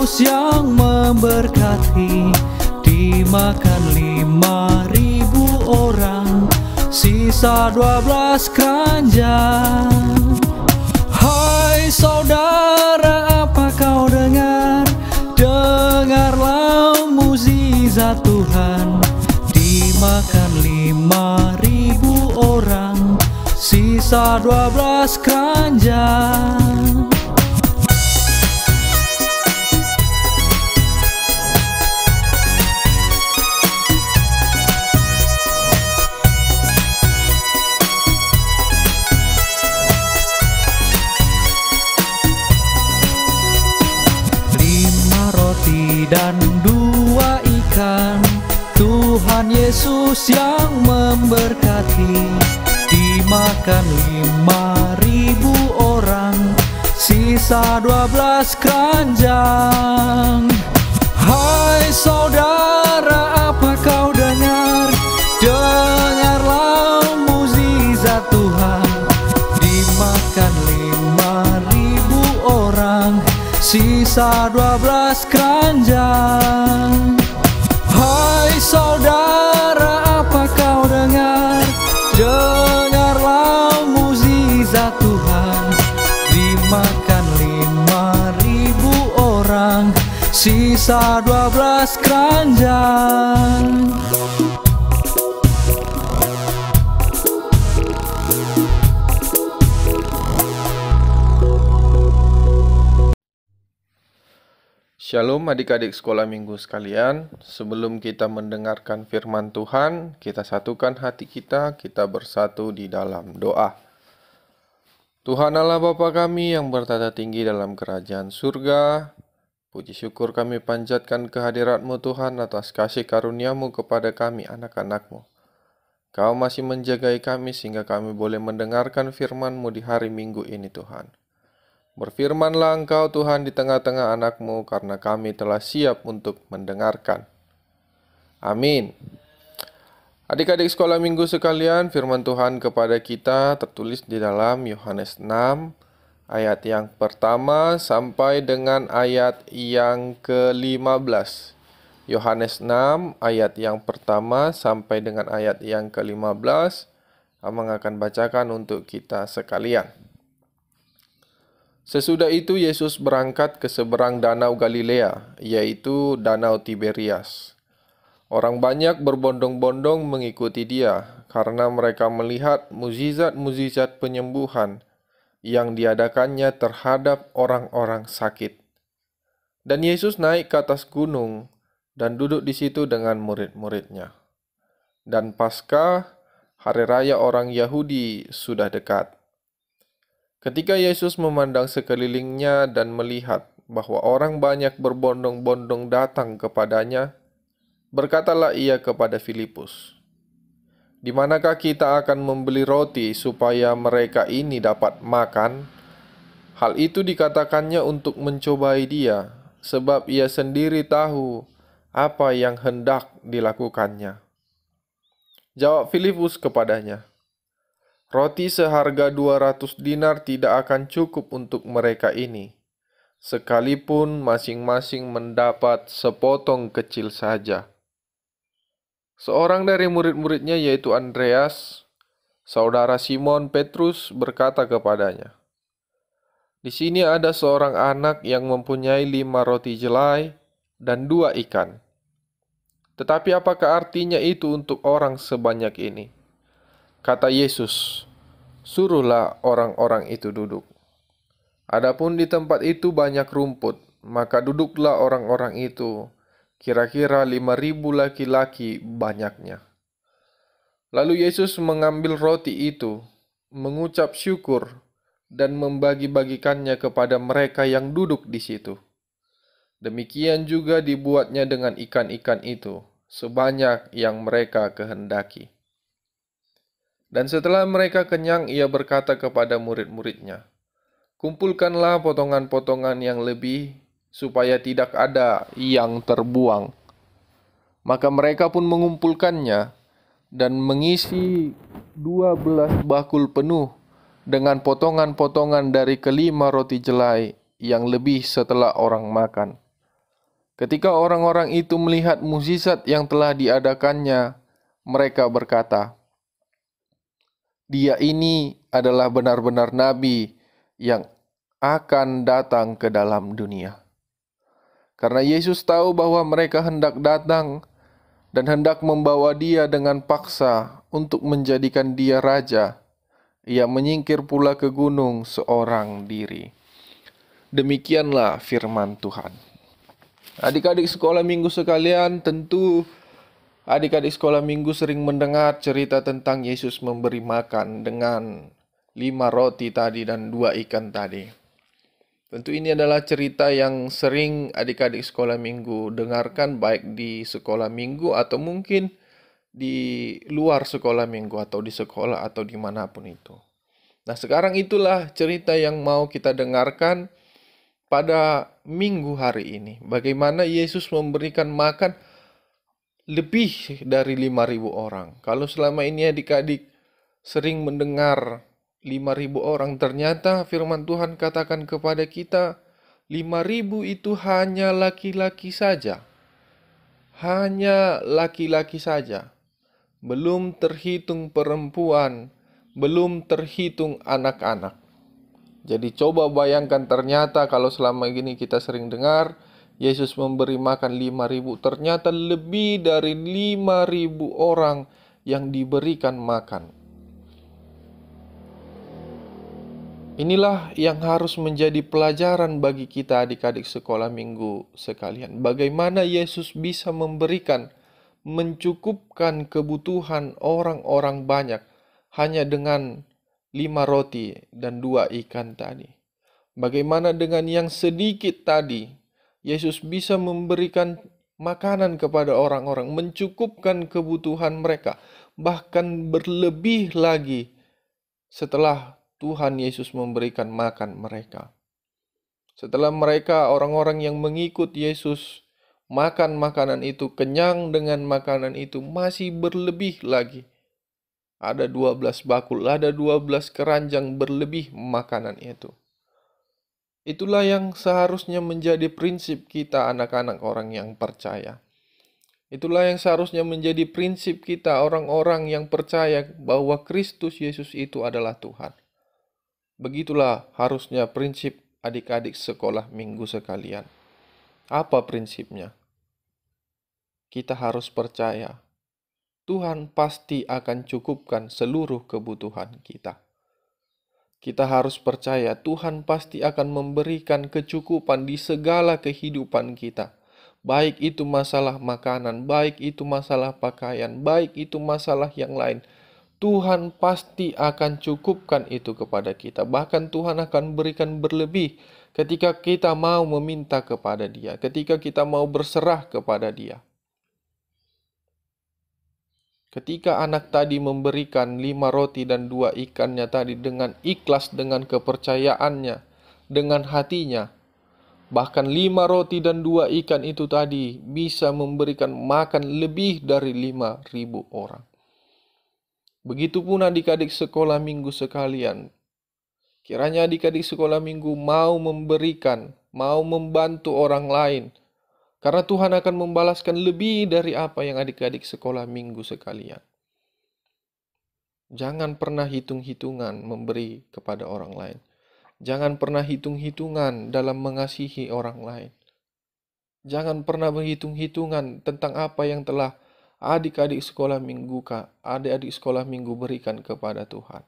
Yesus yang memberkati. Dimakan 5.000 orang, sisa 12 keranjang. Hai saudara, apa kau dengar? Dengarlah mukjizat Tuhan. Dimakan 5.000 orang, sisa 12 keranjang. Dan 2 ikan, Tuhan Yesus yang memberkati. Dimakan 5.000 orang, sisa 12 keranjang. Hai saudara, apa kau dengar? Dengarlah mukjizat Tuhan. Dimakan 5.000 orang, sisa 12 keranjang. Hai saudara, apa kau dengar? Dengarlah mukjizat Tuhan. Dimakan 5.000 orang, sisa 12 keranjang. Shalom adik-adik sekolah minggu sekalian. Sebelum kita mendengarkan firman Tuhan, kita satukan hati kita bersatu di dalam doa. Tuhan Allah Bapa kami yang bertata tinggi dalam kerajaan surga, puji syukur kami panjatkan kehadirat-Mu Tuhan atas kasih karunia-Mu kepada kami anak-anak-Mu. Kau masih menjagai kami sehingga kami boleh mendengarkan firman-Mu di hari Minggu ini Tuhan. Berfirmanlah Engkau Tuhan di tengah-tengah anak-Mu, karena kami telah siap untuk mendengarkan. Amin. Adik-adik sekolah minggu sekalian, firman Tuhan kepada kita tertulis di dalam Yohanes 6, ayat yang pertama sampai dengan ayat yang ke-15. Yohanes 6, ayat yang pertama sampai dengan ayat yang ke-15. Amang akan bacakan untuk kita sekalian. Sesudah itu Yesus berangkat ke seberang danau Galilea, yaitu danau Tiberias. Orang banyak berbondong-bondong mengikuti dia, karena mereka melihat mukjizat-mukjizat penyembuhan yang diadakannya terhadap orang-orang sakit. Dan Yesus naik ke atas gunung dan duduk di situ dengan murid-muridnya. Dan Paskah, hari raya orang Yahudi, sudah dekat. Ketika Yesus memandang sekelilingnya dan melihat bahwa orang banyak berbondong-bondong datang kepadanya, berkatalah ia kepada Filipus, "Di manakah kita akan membeli roti supaya mereka ini dapat makan?" Hal itu dikatakannya untuk mencobai dia, sebab ia sendiri tahu apa yang hendak dilakukannya. Jawab Filipus kepadanya, "Roti seharga 200 dinar tidak akan cukup untuk mereka ini, sekalipun masing-masing mendapat sepotong kecil saja." Seorang dari murid-muridnya, yaitu Andreas, saudara Simon Petrus, berkata kepadanya, "Di sini ada seorang anak yang mempunyai 5 roti jelai dan 2 ikan. Tetapi apakah artinya itu untuk orang sebanyak ini?" Kata Yesus, "Suruhlah orang-orang itu duduk." Adapun di tempat itu banyak rumput, maka duduklah orang-orang itu, kira-kira 5.000 laki-laki banyaknya. Lalu Yesus mengambil roti itu, mengucap syukur, dan membagi-bagikannya kepada mereka yang duduk di situ. Demikian juga dibuatnya dengan ikan-ikan itu, sebanyak yang mereka kehendaki. Dan setelah mereka kenyang, ia berkata kepada murid-muridnya, "Kumpulkanlah potongan-potongan yang lebih, supaya tidak ada yang terbuang." Maka mereka pun mengumpulkannya, dan mengisi 12 bakul penuh dengan potongan-potongan dari ke-5 roti jelai yang lebih setelah orang makan. Ketika orang-orang itu melihat mukjizat yang telah diadakannya, mereka berkata, "Dia ini adalah benar-benar nabi yang akan datang ke dalam dunia." Karena Yesus tahu bahwa mereka hendak datang dan hendak membawa dia dengan paksa untuk menjadikan dia raja, ia menyingkir pula ke gunung seorang diri. Demikianlah firman Tuhan. Adik-adik sekolah minggu sekalian, tentu adik-adik sekolah minggu sering mendengar cerita tentang Yesus memberi makan dengan 5 roti tadi dan 2 ikan tadi. Tentu ini adalah cerita yang sering adik-adik sekolah minggu dengarkan, baik di sekolah minggu atau mungkin di luar sekolah minggu atau di sekolah atau dimanapun itu. Nah, sekarang itulah cerita yang mau kita dengarkan pada minggu hari ini. Bagaimana Yesus memberikan makan lebih dari 5.000 orang. Kalau selama ini adik-adik sering mendengar 5.000 orang, ternyata firman Tuhan katakan kepada kita 5.000 itu hanya laki-laki saja. Hanya laki-laki saja. Belum terhitung perempuan, belum terhitung anak-anak. Jadi coba bayangkan, ternyata kalau selama ini kita sering dengar Yesus memberi makan 5.000, ternyata lebih dari 5.000 orang yang diberikan makan. Inilah yang harus menjadi pelajaran bagi kita adik-adik sekolah minggu sekalian. Bagaimana Yesus bisa memberikan, mencukupkan kebutuhan orang-orang banyak hanya dengan 5 roti dan 2 ikan tadi. Bagaimana dengan yang sedikit tadi, Yesus bisa memberikan makanan kepada orang-orang, mencukupkan kebutuhan mereka, bahkan berlebih lagi setelah Tuhan Yesus memberikan makan mereka. Setelah mereka, orang-orang yang mengikut Yesus, makan makanan itu, kenyang dengan makanan itu, masih berlebih lagi. Ada 12 bakul, ada 12 keranjang berlebih makanan itu. Itulah yang seharusnya menjadi prinsip kita anak-anak orang yang percaya. Itulah yang seharusnya menjadi prinsip kita orang-orang yang percaya bahwa Kristus Yesus itu adalah Tuhan. Begitulah harusnya prinsip adik-adik sekolah minggu sekalian. Apa prinsipnya? Kita harus percaya Tuhan pasti akan cukupkan seluruh kebutuhan kita. Kita harus percaya Tuhan pasti akan memberikan kecukupan di segala kehidupan kita. Baik itu masalah makanan, baik itu masalah pakaian, baik itu masalah yang lain. Tuhan pasti akan cukupkan itu kepada kita. Bahkan Tuhan akan berikan berlebih ketika kita mau meminta kepada Dia, ketika kita mau berserah kepada Dia. Ketika anak tadi memberikan 5 roti dan 2 ikannya tadi dengan ikhlas, dengan kepercayaannya, dengan hatinya, bahkan 5 roti dan 2 ikan itu tadi bisa memberikan makan lebih dari 5.000 orang. Begitupun adik-adik sekolah minggu sekalian. Kiranya adik-adik sekolah minggu mau memberikan, mau membantu orang lain. Karena Tuhan akan membalaskan lebih dari apa yang adik-adik sekolah minggu sekalian. Jangan pernah hitung-hitungan memberi kepada orang lain. Jangan pernah hitung-hitungan dalam mengasihi orang lain. Jangan pernah berhitung-hitungan tentang apa yang telah adik-adik sekolah minggu berikan kepada Tuhan.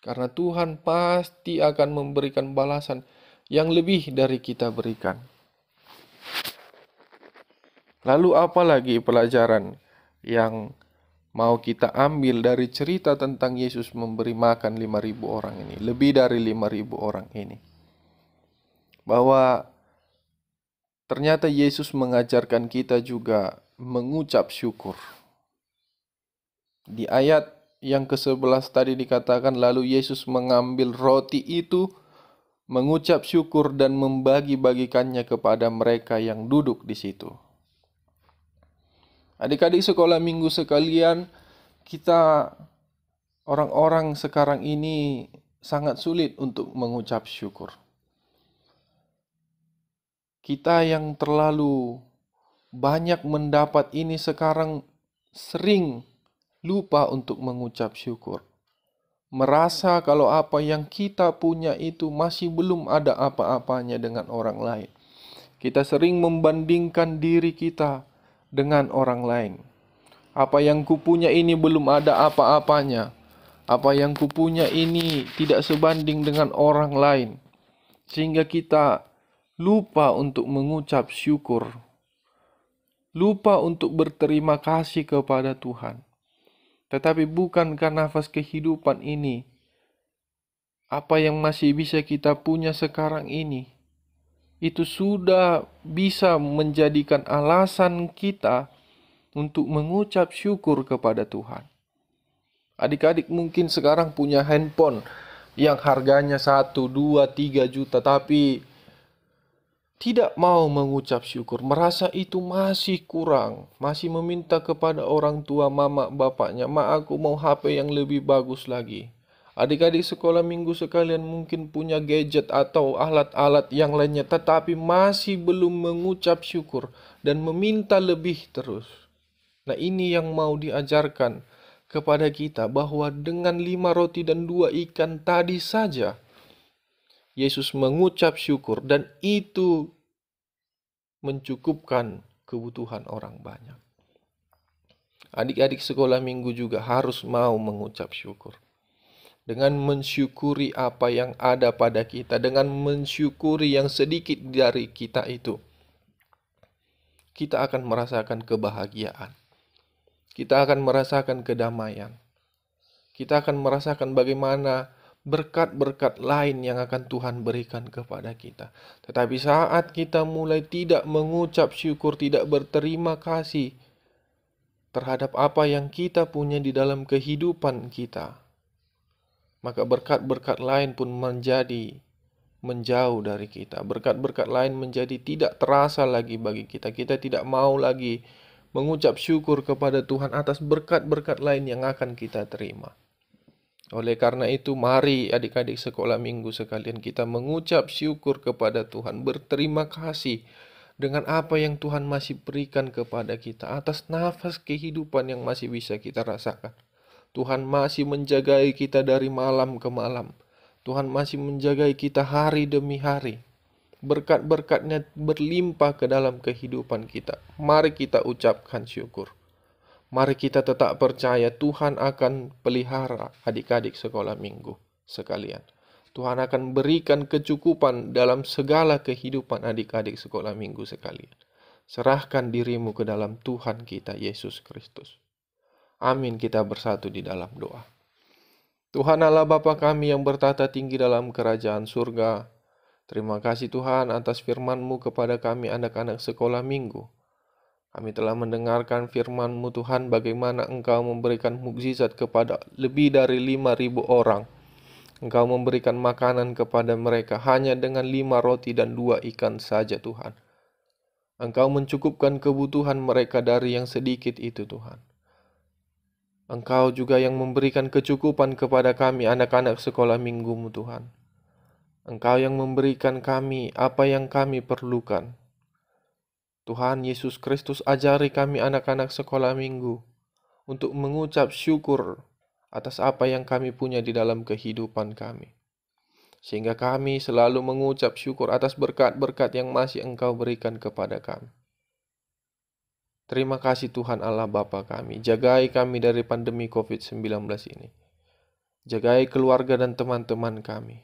Karena Tuhan pasti akan memberikan balasan yang lebih dari kita berikan. Lalu apa lagi pelajaran yang mau kita ambil dari cerita tentang Yesus memberi makan 5.000 orang ini, lebih dari 5.000 orang ini? Bahwa ternyata Yesus mengajarkan kita juga mengucap syukur. Di ayat yang ke-11 tadi dikatakan, lalu Yesus mengambil roti itu, mengucap syukur dan membagi-bagikannya kepada mereka yang duduk di situ. Adik-adik sekolah minggu sekalian, kita orang-orang sekarang ini sangat sulit untuk mengucap syukur. Kita yang terlalu banyak mendapat ini sekarang sering lupa untuk mengucap syukur. Merasa kalau apa yang kita punya itu masih belum ada apa-apanya dengan orang lain. Kita sering membandingkan diri kita dengan orang lain. Apa yang kupunya ini belum ada apa-apanya. Apa yang kupunya ini tidak sebanding dengan orang lain. Sehingga kita lupa untuk mengucap syukur. Lupa untuk berterima kasih kepada Tuhan. Tetapi bukankah nafas kehidupan ini, apa yang masih bisa kita punya sekarang ini, itu sudah bisa menjadikan alasan kita untuk mengucap syukur kepada Tuhan. Adik-adik mungkin sekarang punya handphone yang harganya 1, 2, 3 juta, tapi tidak mau mengucap syukur, merasa itu masih kurang, masih meminta kepada orang tua, mama, bapaknya, "Ma, aku mau HP yang lebih bagus lagi." Adik-adik sekolah minggu sekalian mungkin punya gadget atau alat-alat yang lainnya, tetapi masih belum mengucap syukur dan meminta lebih terus. Nah, ini yang mau diajarkan kepada kita, bahwa dengan 5 roti dan 2 ikan tadi saja Yesus mengucap syukur dan itu mencukupkan kebutuhan orang banyak. Adik-adik sekolah minggu juga harus mau mengucap syukur. Dengan mensyukuri apa yang ada pada kita, dengan mensyukuri yang sedikit dari kita itu, kita akan merasakan kebahagiaan. Kita akan merasakan kedamaian. Kita akan merasakan bagaimana berkat-berkat lain yang akan Tuhan berikan kepada kita. Tetapi saat kita mulai tidak mengucap syukur, tidak berterima kasih terhadap apa yang kita punya di dalam kehidupan kita, maka berkat-berkat lain pun menjadi menjauh dari kita. Berkat-berkat lain menjadi tidak terasa lagi bagi kita. Kita tidak mau lagi mengucap syukur kepada Tuhan atas berkat-berkat lain yang akan kita terima. Oleh karena itu, mari adik-adik sekolah minggu sekalian, kita mengucap syukur kepada Tuhan, berterima kasih dengan apa yang Tuhan masih berikan kepada kita, atas nafas kehidupan yang masih bisa kita rasakan. Tuhan masih menjagai kita dari malam ke malam. Tuhan masih menjagai kita hari demi hari. Berkat-berkatnya berlimpah ke dalam kehidupan kita. Mari kita ucapkan syukur. Mari kita tetap percaya Tuhan akan pelihara adik-adik sekolah minggu sekalian. Tuhan akan berikan kecukupan dalam segala kehidupan adik-adik sekolah minggu sekalian. Serahkan dirimu ke dalam Tuhan kita Yesus Kristus. Amin, kita bersatu di dalam doa. Tuhan Allah Bapa kami yang bertata tinggi dalam kerajaan surga, terima kasih Tuhan atas firman-Mu kepada kami anak-anak sekolah minggu. Kami telah mendengarkan firman-Mu Tuhan, bagaimana Engkau memberikan mukjizat kepada lebih dari 5.000 orang. Engkau memberikan makanan kepada mereka hanya dengan 5 roti dan 2 ikan saja Tuhan. Engkau mencukupkan kebutuhan mereka dari yang sedikit itu Tuhan. Engkau juga yang memberikan kecukupan kepada kami anak-anak sekolah minggu-Mu Tuhan. Engkau yang memberikan kami apa yang kami perlukan. Tuhan Yesus Kristus, ajari kami anak-anak sekolah minggu untuk mengucap syukur atas apa yang kami punya di dalam kehidupan kami. Sehingga kami selalu mengucap syukur atas berkat-berkat yang masih Engkau berikan kepada kami. Terima kasih Tuhan Allah Bapa kami. Jagai kami dari pandemi COVID-19 ini. Jagai keluarga dan teman-teman kami.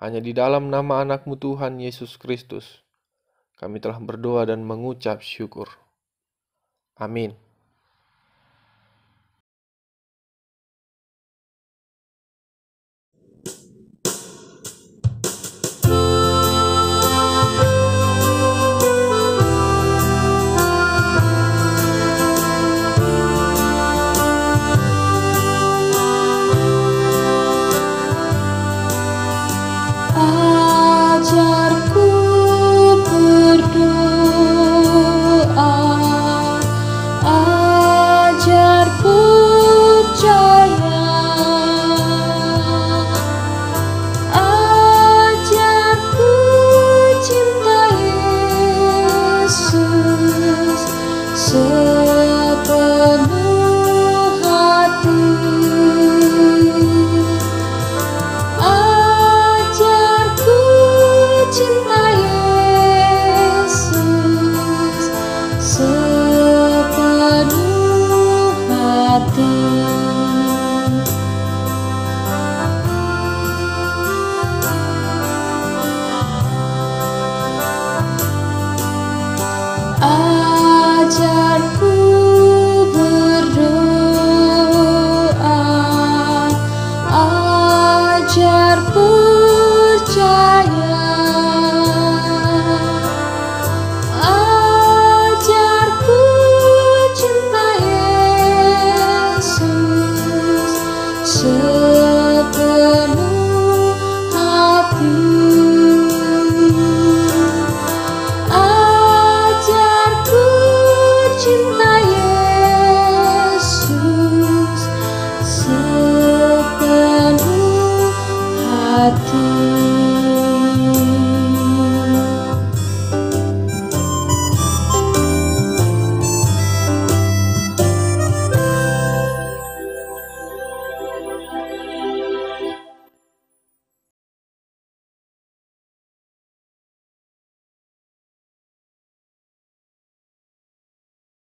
Hanya di dalam nama anak-Mu Tuhan Yesus Kristus, kami telah berdoa dan mengucap syukur. Amin. Ajarku berdoa Tuhan.